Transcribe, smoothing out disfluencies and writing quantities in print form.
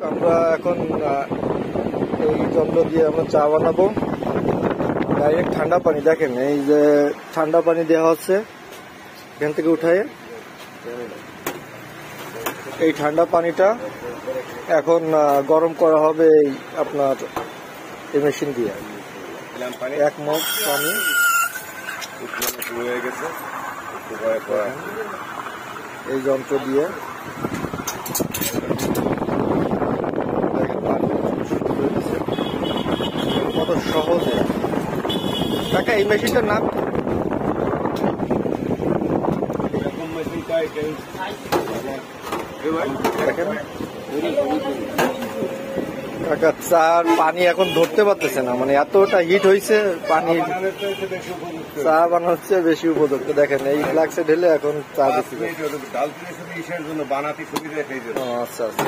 আমরা এখন এই যন্ত্র দিয়ে আমরা চা বানাবো। ডাইরেক্ট ঠান্ডা পানি, দেখেন এই যে ঠান্ডা পানি দেওয়া হচ্ছে এখান থেকে উঠায়। এই ঠান্ডা পানিটা এখন গরম করা হবে এই আপনার এই মেশিন দিয়ে। 1 মগ পানি এই যন্ত্র দিয়ে কত সহজে। কাকা এই মেশিনটার নাম কাকা চার পানি এখন ধরতে পারতেছে না, মানে এতটা হিট হয়েছে পানি। চা বানাচ্ছে বেশি উপযুক্ত, দেখেন এই ফ্লাক্সে ঢেলে এখন চা দিচ্ছে। বানাতে সুবিধা। আচ্ছা আচ্ছা।